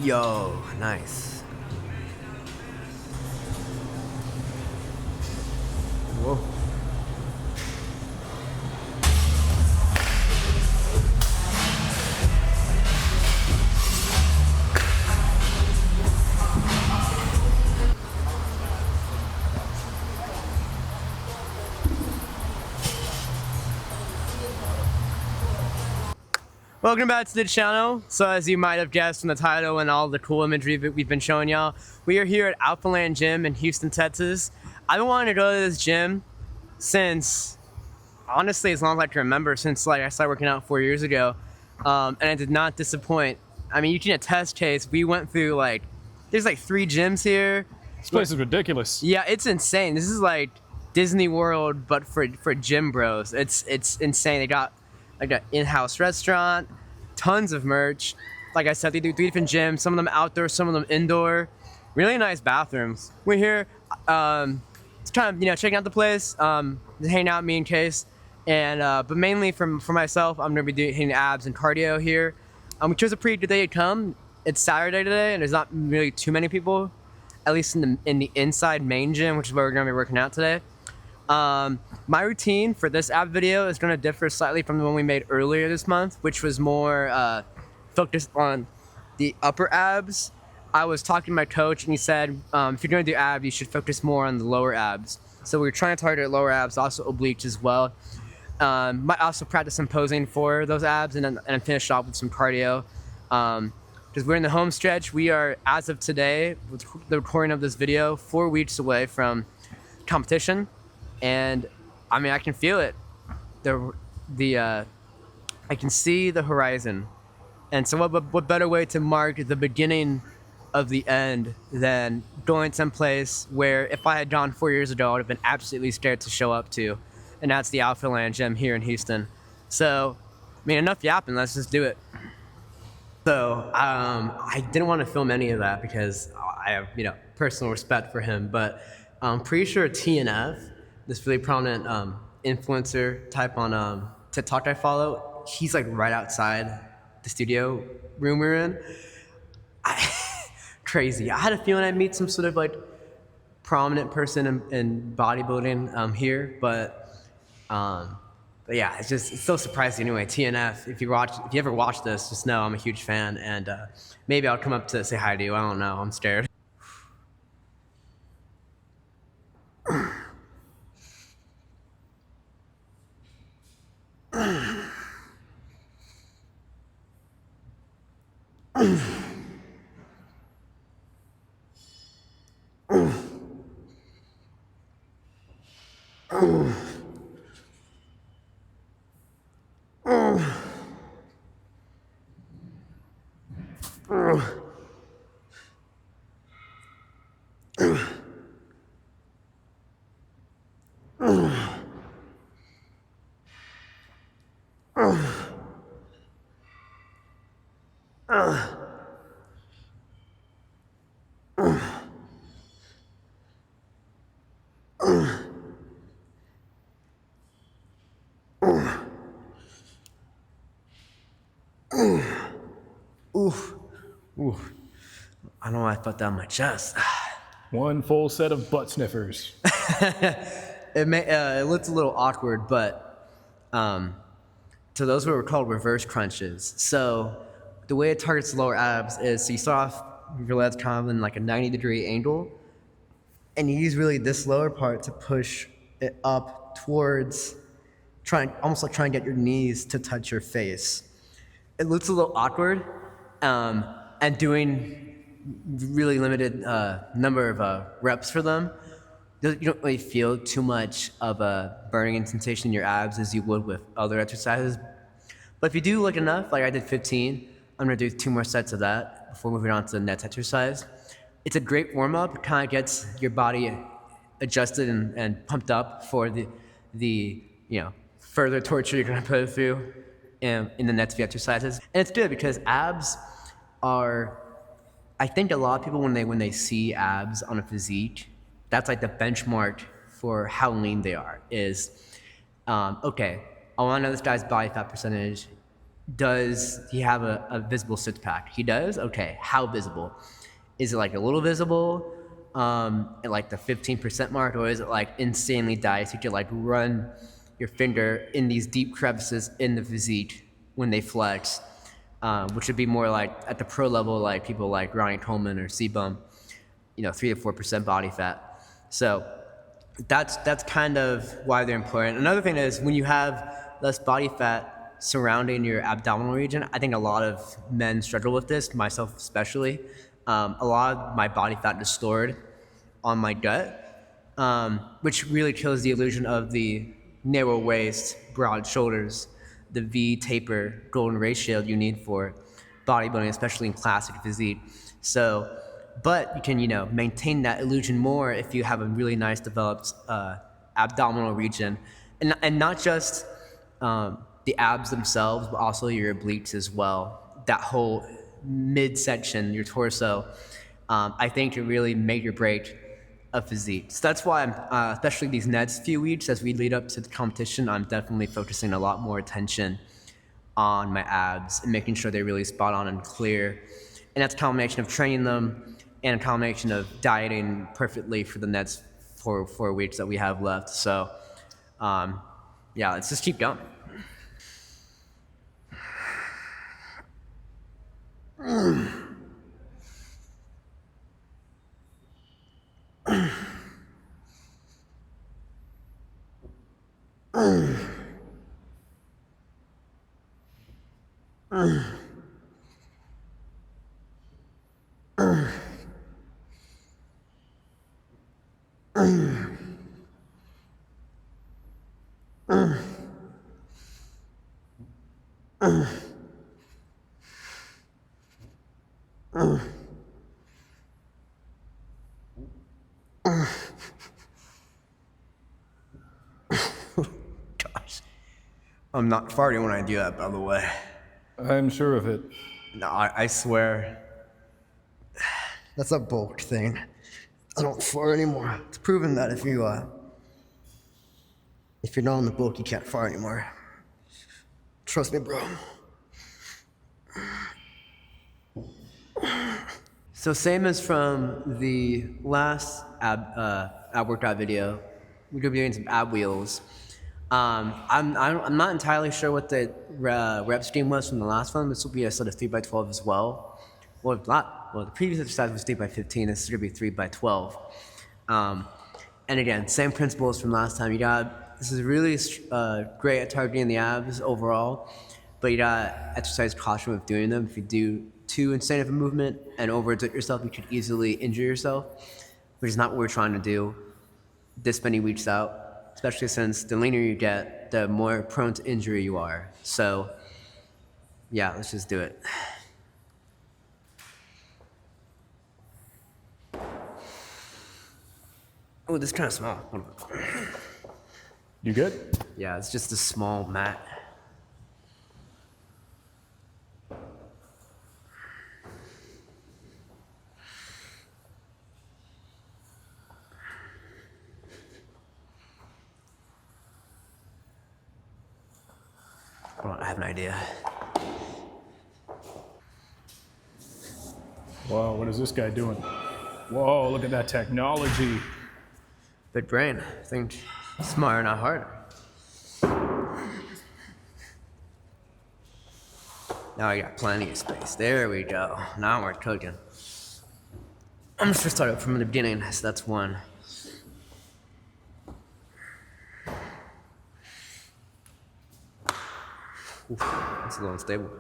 Yo, nice. Whoa. Welcome back to the channel. So as you might have guessed from the title and all the cool imagery that we've been showing y'all, we are here at Alphaland Gym in Houston, Texas. I've been wanting to go to this gym since, honestly, as long as I can remember, since I started working out 4 years ago, and it did not disappoint. I mean, you can attest, Case. We went through there's 3 gyms here. This place is ridiculous. Yeah, it's insane. This is like Disney World, but for gym bros. It's insane. They got an in-house restaurant, tons of merch. Like I said, they do 3 different gyms, some of them outdoor, some of them indoor. Really nice bathrooms. We're here just kind of, checking out the place, hanging out, me and Case. And but mainly for myself, I'm gonna be hitting abs and cardio here. We chose a pretty good day to come. It's Saturday today, and there's not really too many people, at least in the inside main gym, which is where we're gonna be working out today. My routine for this ab video is going to differ slightly from the one we made earlier this month, which was more focused on the upper abs. I was talking to my coach and he said, if you're going to do abs, you should focus more on the lower abs. So we were trying to target lower abs, also obliques as well. Might also practice some posing for those abs and finish off with some cardio. Because we're in the home stretch. We are, as of today, with the recording of this video, 4 weeks away from competition. And I mean, I can feel it. I can see the horizon. And so what better way to mark the beginning of the end than going someplace where if I had gone 4 years ago, I would have been absolutely scared to show up to. And that's the Alphaland Gym here in Houston. So, I mean, enough yapping, let's just do it. So, I didn't want to film any of that because I have, personal respect for him, but I'm pretty sure TNF, this really prominent influencer type on TikTok I follow, he's right outside the studio room we're in. Crazy. I had a feeling I'd meet some sort of prominent person in bodybuilding here, but yeah, it's so surprising anyway. TNF, if you ever watch this, just know I'm a huge fan, and maybe I'll come up to say hi to you. I don't know. I'm scared. Oof. Oof. I don't know why I felt that on my chest. One full set of butt sniffers. It looks a little awkward, but so those were called reverse crunches. So the way it targets the lower abs is, so you start off with your legs kind of in a 90-degree angle, and you use really this lower part to push it up towards almost like trying to get your knees to touch your face. It looks a little awkward, and doing really limited number of reps for them, you don't really feel too much of a burning sensation in your abs as you would with other exercises. But if you do enough, I did 15, I'm gonna do 2 more sets of that before moving on to the next exercise. It's a great warm-up. It kind of gets your body adjusted and pumped up for the further torture you're gonna put it through in the next few exercises. And it's good because abs are, I think a lot of people when they see abs on a physique, that's the benchmark for how lean they are, is, okay, I wanna know this guy's body fat percentage. does he have a visible six pack? He does? Okay. How visible? Is it like a little visible, at like the 15% mark, or is it like insanely diced? You could like run your finger in these deep crevices in the physique when they flex, which would be more like at the pro level, like people like Ronnie Coleman or C-Bum, 3 to 4% body fat. So that's kind of why they're important. Another thing is when you have less body fat surrounding your abdominal region, I think a lot of men struggle with this, myself especially. A lot of my body fat is stored on my gut, which really kills the illusion of the narrow waist, broad shoulders, the V taper golden ratio you need for bodybuilding, especially in classic physique. So, but you can, maintain that illusion more if you have a really nice developed abdominal region, and not just the abs themselves, but also your obliques as well. That whole midsection, your torso, I think can really make or break a physique. So that's why I'm, especially these next few weeks as we lead up to the competition, I'm definitely focusing a lot more attention on my abs and making sure they're really spot on and clear. And that's a combination of training them and a combination of dieting perfectly for the next 4 weeks that we have left. So, yeah, let's just keep going. Gosh, I'm not farting when I do that, by the way. I'm sure of it. No, I swear. That's a bulk thing. I don't fart anymore. It's proven that if you're not on the bulk, you can't fart anymore. Trust me, bro. So same as from the last ab workout video, we're gonna be doing some ab wheels. I'm not entirely sure what the rep scheme was from the last one. This will be a sort of 3x12 as well. Well, the previous exercise was 3x15. This is gonna be 3x12. And again, same principles from last time. This is really great at targeting the abs overall, but you gotta exercise caution with doing them. If you do too insane of a movement and overexert yourself, you could easily injure yourself, which is not what we're trying to do this many weeks out, especially since the leaner you get, the more prone to injury you are. So, yeah, let's just do it. Oh, this is kind of small. You good? Yeah, it's just a small mat. Hold on, I have an idea. Wow, what is this guy doing? Whoa, look at that technology. Big brain. Think smarter, not harder. Now I got plenty of space. There we go. Now we're cooking. I'm just gonna start up from the beginning. So that's one. Oof, that's a little unstable.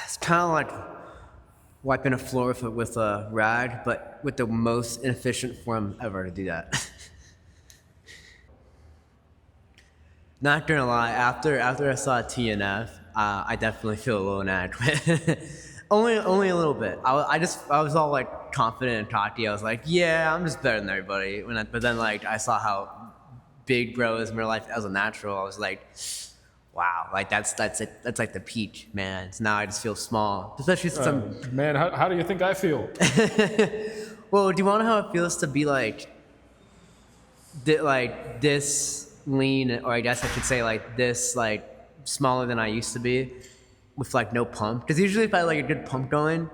It's kind of like wiping a floor with a rag, but with the most inefficient form ever to do that. Not gonna lie, after I saw TNF, I definitely feel a little inadequate. only a little bit. I was all like confident and cocky. I was like, yeah, I'm just better than everybody. But then like I saw how big bro is in real life as a natural. I was like, wow, like that's like the peak, man. So now I just feel small, especially since I'm. Man, how do you think I feel? Well, do you want to know how it feels to be like this lean, or I guess I should say like this like smaller than I used to be, with like no pump? Because usually if I had like a good pump going,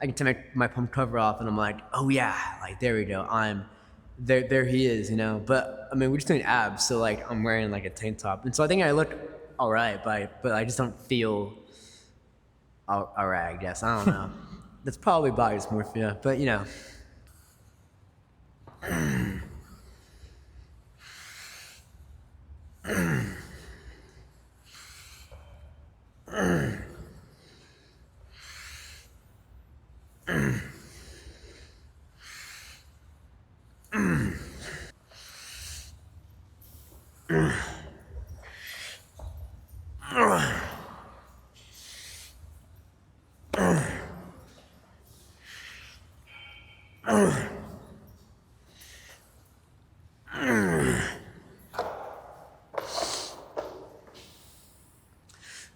I can take my pump cover off and I'm like, oh yeah, like there we go, I'm there. There he is, you know. But I mean, we're just doing abs, so like I'm wearing like a tank top, and so I think I look all right, but I just don't feel all right. I guess I don't know. That's probably body dysmorphia, but you know.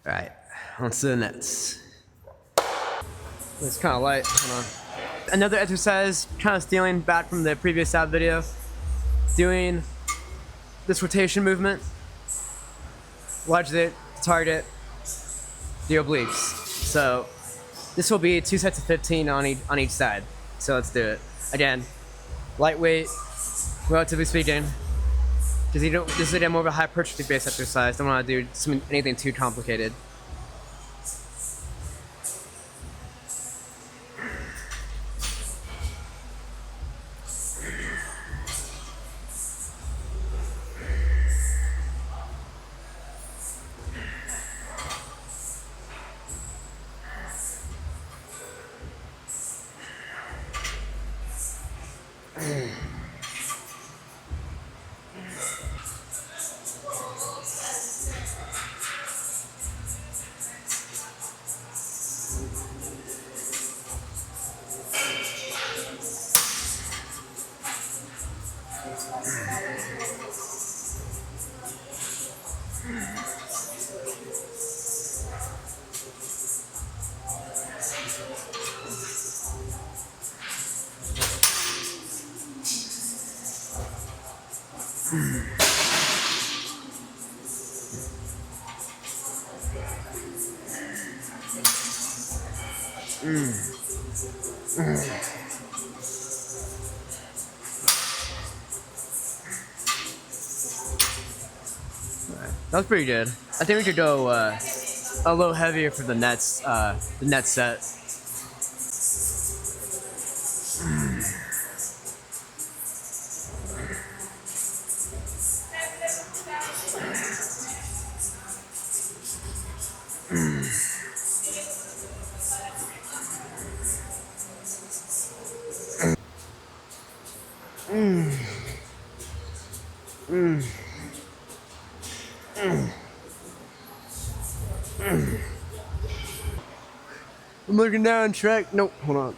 All right, on to the next. It's kind of light. Hold on. Another exercise, kind of stealing back from the previous ab video. Doing this rotation movement. Large it, target the obliques. So this will be 2 sets of 15 on each side. So let's do it. Again, lightweight, relatively speaking. Because this is again more of a hypertrophy based exercise. Don't want to do anything too complicated. That was pretty good. I think we could go a little heavier for the next set. I'm looking down track. Nope, hold on.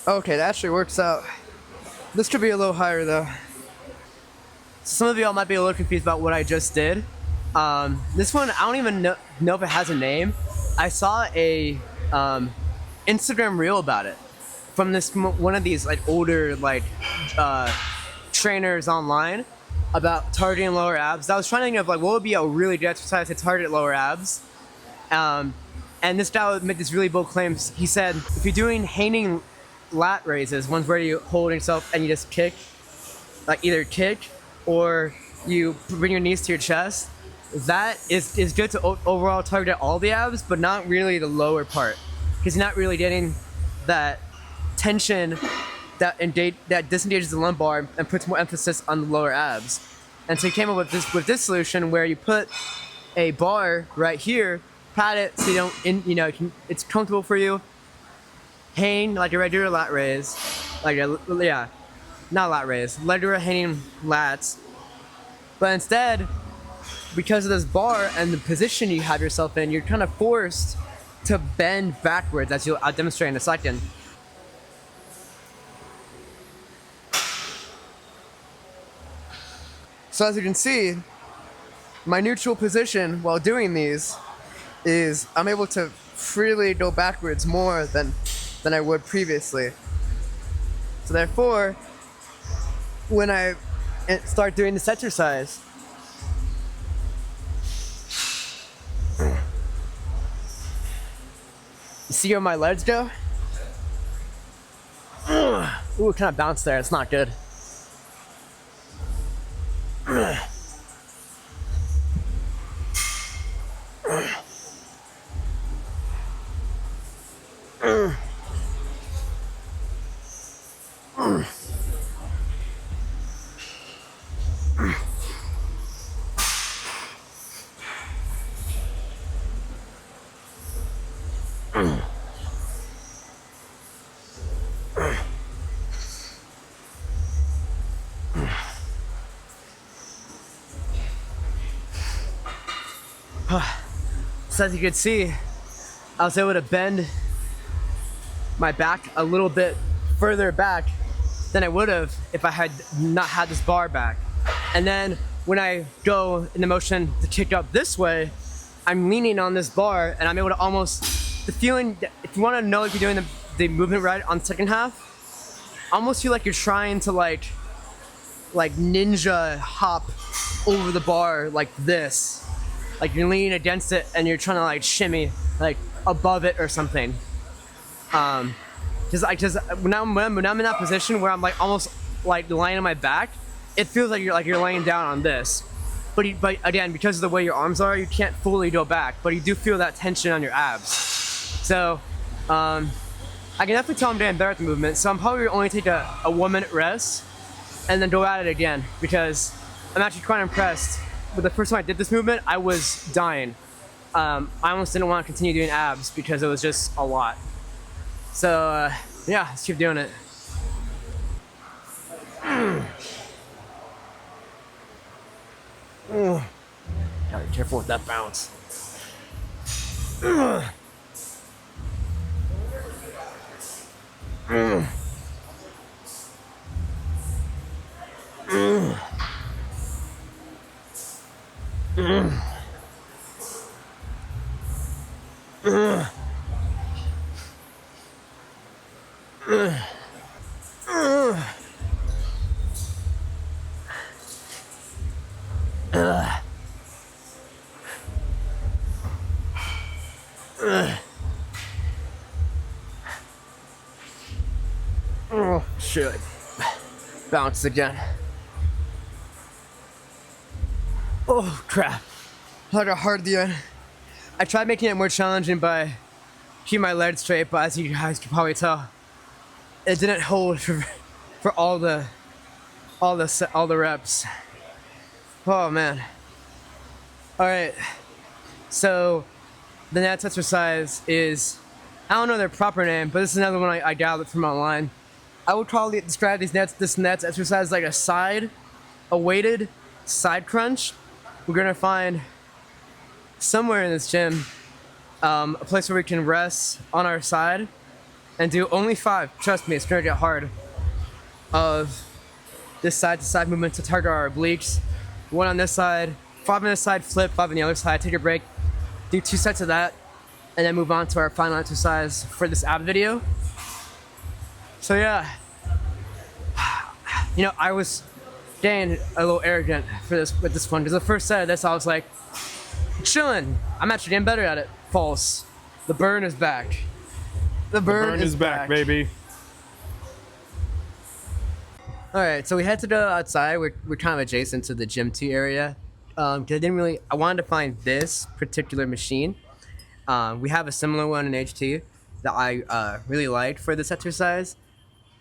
Okay, that actually works out. This could be a little higher though. Some of y'all might be a little confused about what I just did. This one, I don't even know if it has a name. I saw a Instagram reel about it from one of these like older like trainers online about targeting lower abs. I was trying to think of like what would be a really good exercise to target lower abs. And this guy would make these really bold claims. He said, if you're doing hanging lat raises, ones where you hold yourself and you just kick, like either kick or you bring your knees to your chest, that is good to overall target all the abs, but not really the lower part, because you're not really getting that tension that disengages the lumbar and puts more emphasis on the lower abs. And so he came up with this solution where you put a bar right here, pat it so you don't it's comfortable for you. Hang like a regular lat raise, not lat raise, regular hanging lats. But instead, because of this bar and the position you have yourself in, you're kind of forced to bend backwards, as I'll demonstrate in a second. So as you can see, my neutral position while doing these is I'm able to freely go backwards more than I would previously. So therefore, when I start doing this exercise, you see where my legs go? Ooh, it kind of bounced there. It's not good. So as you can see, I was able to bend my back a little bit further back than I would have if I had not had this bar back. And then when I go in the motion to kick up this way, I'm leaning on this bar and I'm able to the feeling, if you want to know if you're doing the movement right on the second half, almost feel like you're trying to like ninja hop over the bar like this. Like you're leaning against it and you're trying to like shimmy like above it or something. Because when I'm in that position where I'm like almost like lying on my back, it feels like you're laying down on this. But again, because of the way your arms are, you can't fully go back, but you do feel that tension on your abs. So I can definitely tell I'm getting better at the movement. So I'm probably only take a 1 minute rest and then go at it again, because I'm actually quite impressed. But the first time I did this movement, I was dying. I almost didn't want to continue doing abs because it was just a lot. So yeah, let's keep doing it. Gotta be careful with that bounce. Oh shit. Bounce again. Oh crap. I got hard at the end. I tried making it more challenging by keeping my legs straight, but as you guys can probably tell, it didn't hold for all the reps. Oh man. All right. So the next exercise is, I don't know their proper name, but this is another one I gathered from online. I would probably describe this next exercise like a weighted side crunch. We're gonna find somewhere in this gym a place where we can rest on our side and do only 5. Trust me, it's gonna get hard. Of this side to side movement to target our obliques. 1 on this side, 5 on this side, flip, 5 on the other side. Take a break, do 2 sets of that, and then move on to our final exercise for this ab video. So yeah, I was getting a little arrogant with this one, because the first set of this I was like, chilling. I'm actually getting better at it. False. The burn is back. The burn is back, baby. All right, so we had to go outside. We're kind of adjacent to the gym 2 area. 'Cause I wanted to find this particular machine. We have a similar one in HT that I really liked for this exercise.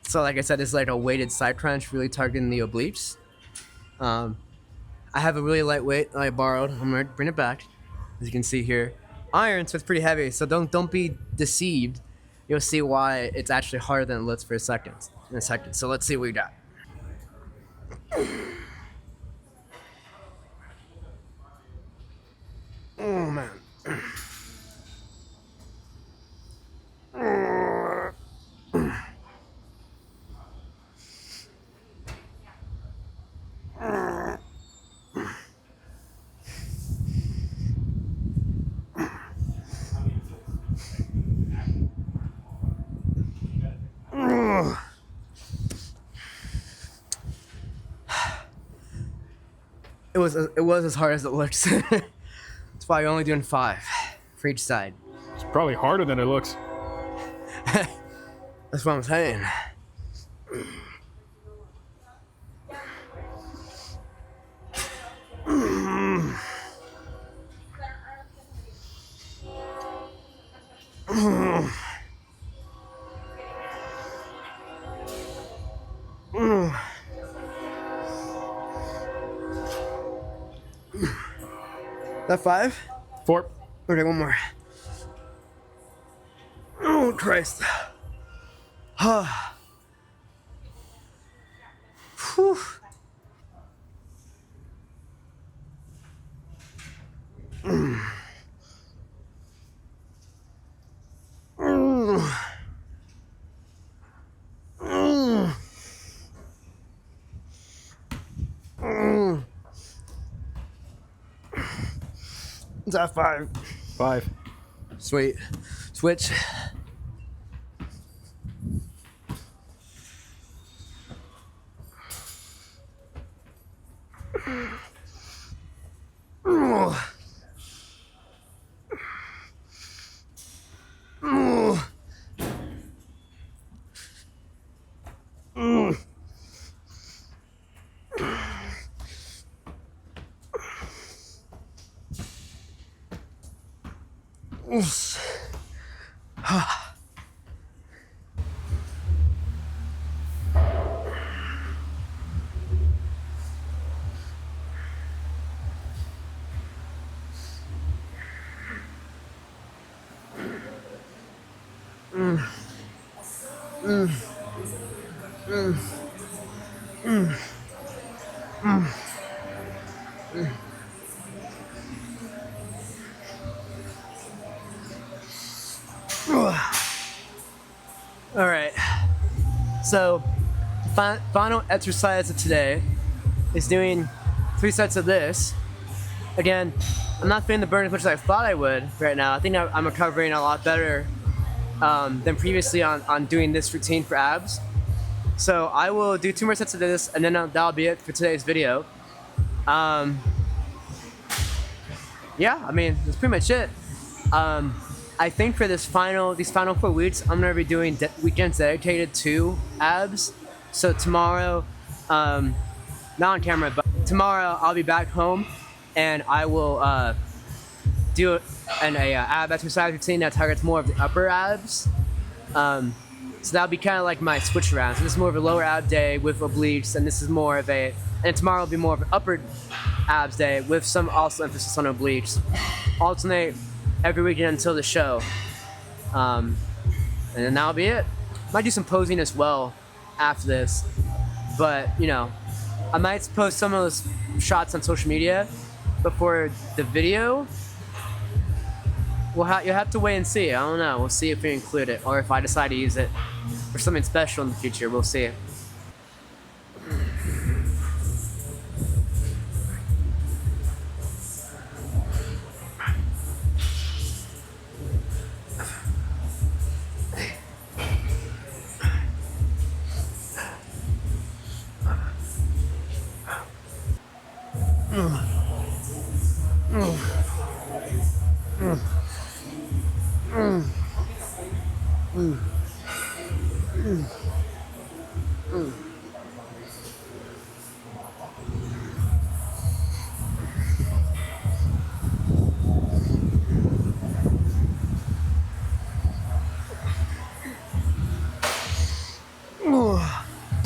So like I said, it's like a weighted side crunch, really targeting the obliques. Um, I have a really lightweight that I borrowed. I'm gonna bring it back, as you can see here. Iron, so it's pretty heavy. So don't be deceived. You'll see why it's actually harder than it looks for a second. In a second. So let's see what we got. Oh man. It was as hard as it looks. That's why you're only doing 5 for each side. It's probably harder than it looks. That's what I'm saying. That 5? 4. Okay, one more. Oh Christ. Whew. Is that 5? 5. Sweet. Switch. All right. So, final exercise of today is doing 3 sets of this. Again, I'm not feeling the burn as much as I thought I would right now. I think I'm recovering a lot better than previously on doing this routine for abs. So I will do 2 more sets of this, and then that'll be it for today's video. Yeah, I mean, that's pretty much it. I think for these final 4 weeks, I'm gonna be doing weekends dedicated to abs. So tomorrow, not on camera, but tomorrow I'll be back home, and I will do an ab exercise routine that targets more of the upper abs. So that'll be kind of like my switch around. So this is more of a lower ab day with obliques, and this is more of and tomorrow will be more of an upper abs day with some also emphasis on obliques. Alternate every weekend until the show. And then that'll be it. Might do some posing as well after this. But, you know, I might post some of those shots on social media. But for the video, you'll have to wait and see. I don't know. We'll see if we include it or if I decide to use it for something special in the future. We'll see.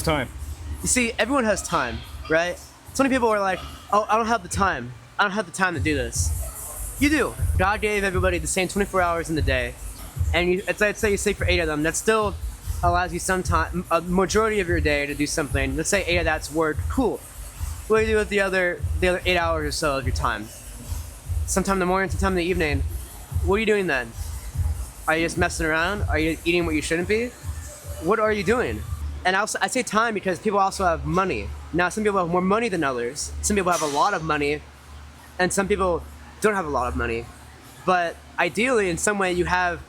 time? You see, everyone has time, right? So many people are like, oh, I don't have the time. I don't have the time to do this. You do. God gave everybody the same 24 hours in the day. And let's say you sleep for 8 of them. That still allows you some time, a majority of your day to do something. Let's say 8 of that's work. Cool. What do you do with the other 8 hours or so of your time? Sometime in the morning, sometime in the evening. What are you doing then? Are you just messing around? Are you eating what you shouldn't be? What are you doing? And I say time because people also have money. Now, some people have more money than others. Some people have a lot of money, and some people don't have a lot of money. But ideally, in some way, you have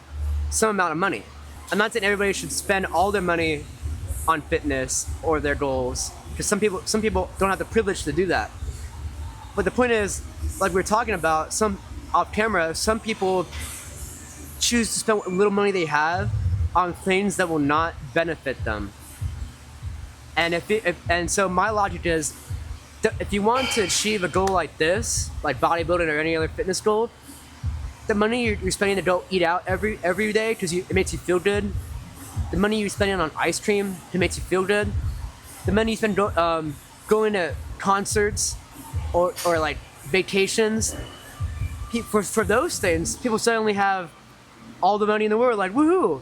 some amount of money. I'm not saying everybody should spend all their money on fitness or their goals, because some people don't have the privilege to do that. But the point is, like we were talking about, some off camera, some people choose to spend what little money they have on things that will not benefit them. And so my logic is, if you want to achieve a goal like this, like bodybuilding or any other fitness goal, the money you're spending to go eat out every day because it makes you feel good, the money you're spending on ice cream, it makes you feel good, the money you spend going to concerts or like vacations, for those things, people suddenly have all the money in the world, like woohoo!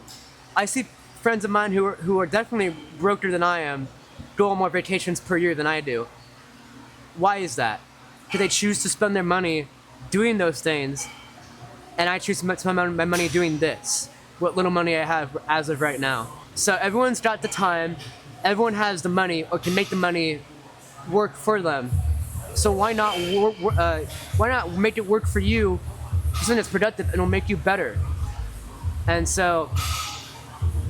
I see friends of mine who are definitely broker than I am go on more vacations per year than I do. Why is that? Because they choose to spend their money doing those things, and I choose to spend my money doing this, what little money I have as of right now. So everyone's got the time, everyone has the money, or can make the money work for them. So why not make it work for you, something that's productive and will make you better? And so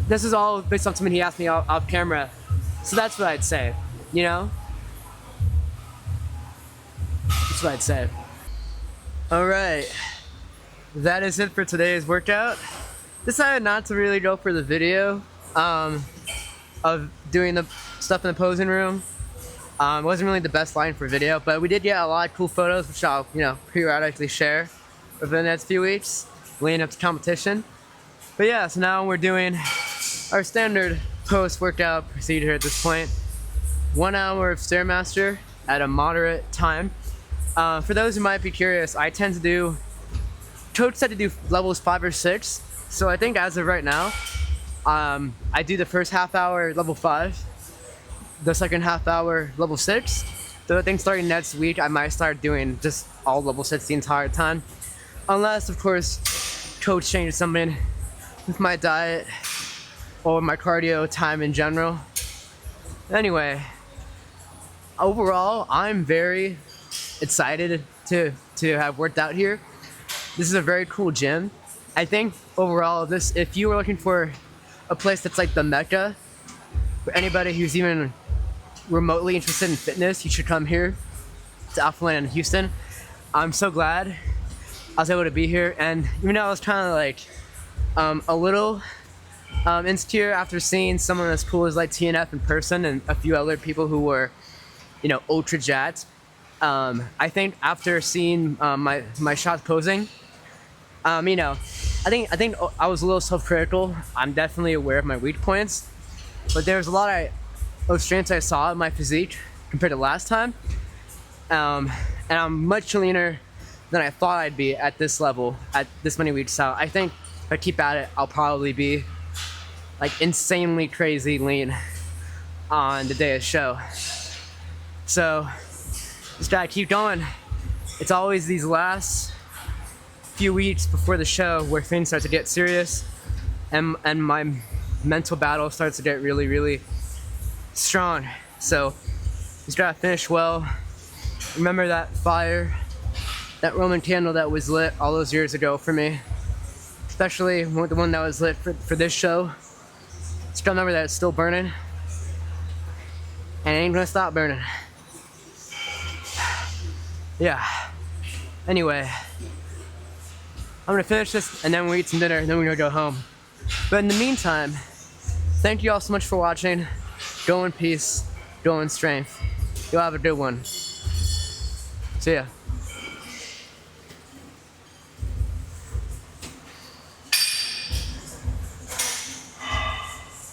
this is all based on something he asked me off camera. So that's what I'd say, you know? That's what I'd say. All right, that is it for today's workout. Decided not to really go for the video of doing the stuff in the posing room. It wasn't really the best line for video, but we did get a lot of cool photos, which I'll, periodically share over the next few weeks, leading up to competition. But yeah, so now we're doing our standard post-workout procedure at this point. 1 hour of Stairmaster at a moderate time. For those who might be curious, I tend to do, Coach said to do levels 5 or 6. So I think as of right now, I do the first half hour level 5, the second half hour level 6. So I think starting next week, I might start doing just all level 6 the entire time. Unless, of course, Coach changes something with my diet or my cardio time in general. Anyway, overall, I'm very excited to have worked out here. This is a very cool gym. I think overall, if you were looking for a place that's like the Mecca for anybody who's even remotely interested in fitness, you should come here to Alphaland in Houston. I'm so glad I was able to be here, and even though I was kind of like a little insecure after seeing someone as cool as like TNF in person and a few other people who were, ultra jacked. I think after seeing my shots posing, I think I was a little self-critical. I'm definitely aware of my weak points, but there's a lot of strengths I saw in my physique compared to last time, and I'm much leaner than I thought I'd be at this level at this many weeks out. I think if I keep at it, I'll probably be like insanely crazy lean on the day of the show. So just gotta keep going. It's always these last few weeks before the show where things start to get serious, and my mental battle starts to get really, really strong. So just gotta finish well. Remember that fire, that Roman candle that was lit all those years ago for me, especially the one that was lit for this show. Just gotta remember that it's still burning, and it ain't gonna stop burning. Yeah. Anyway, I'm gonna finish this and then we'll eat some dinner and then we're gonna go home. But in the meantime, thank you all so much for watching. Go in peace, go in strength. You'll have a good one. See ya.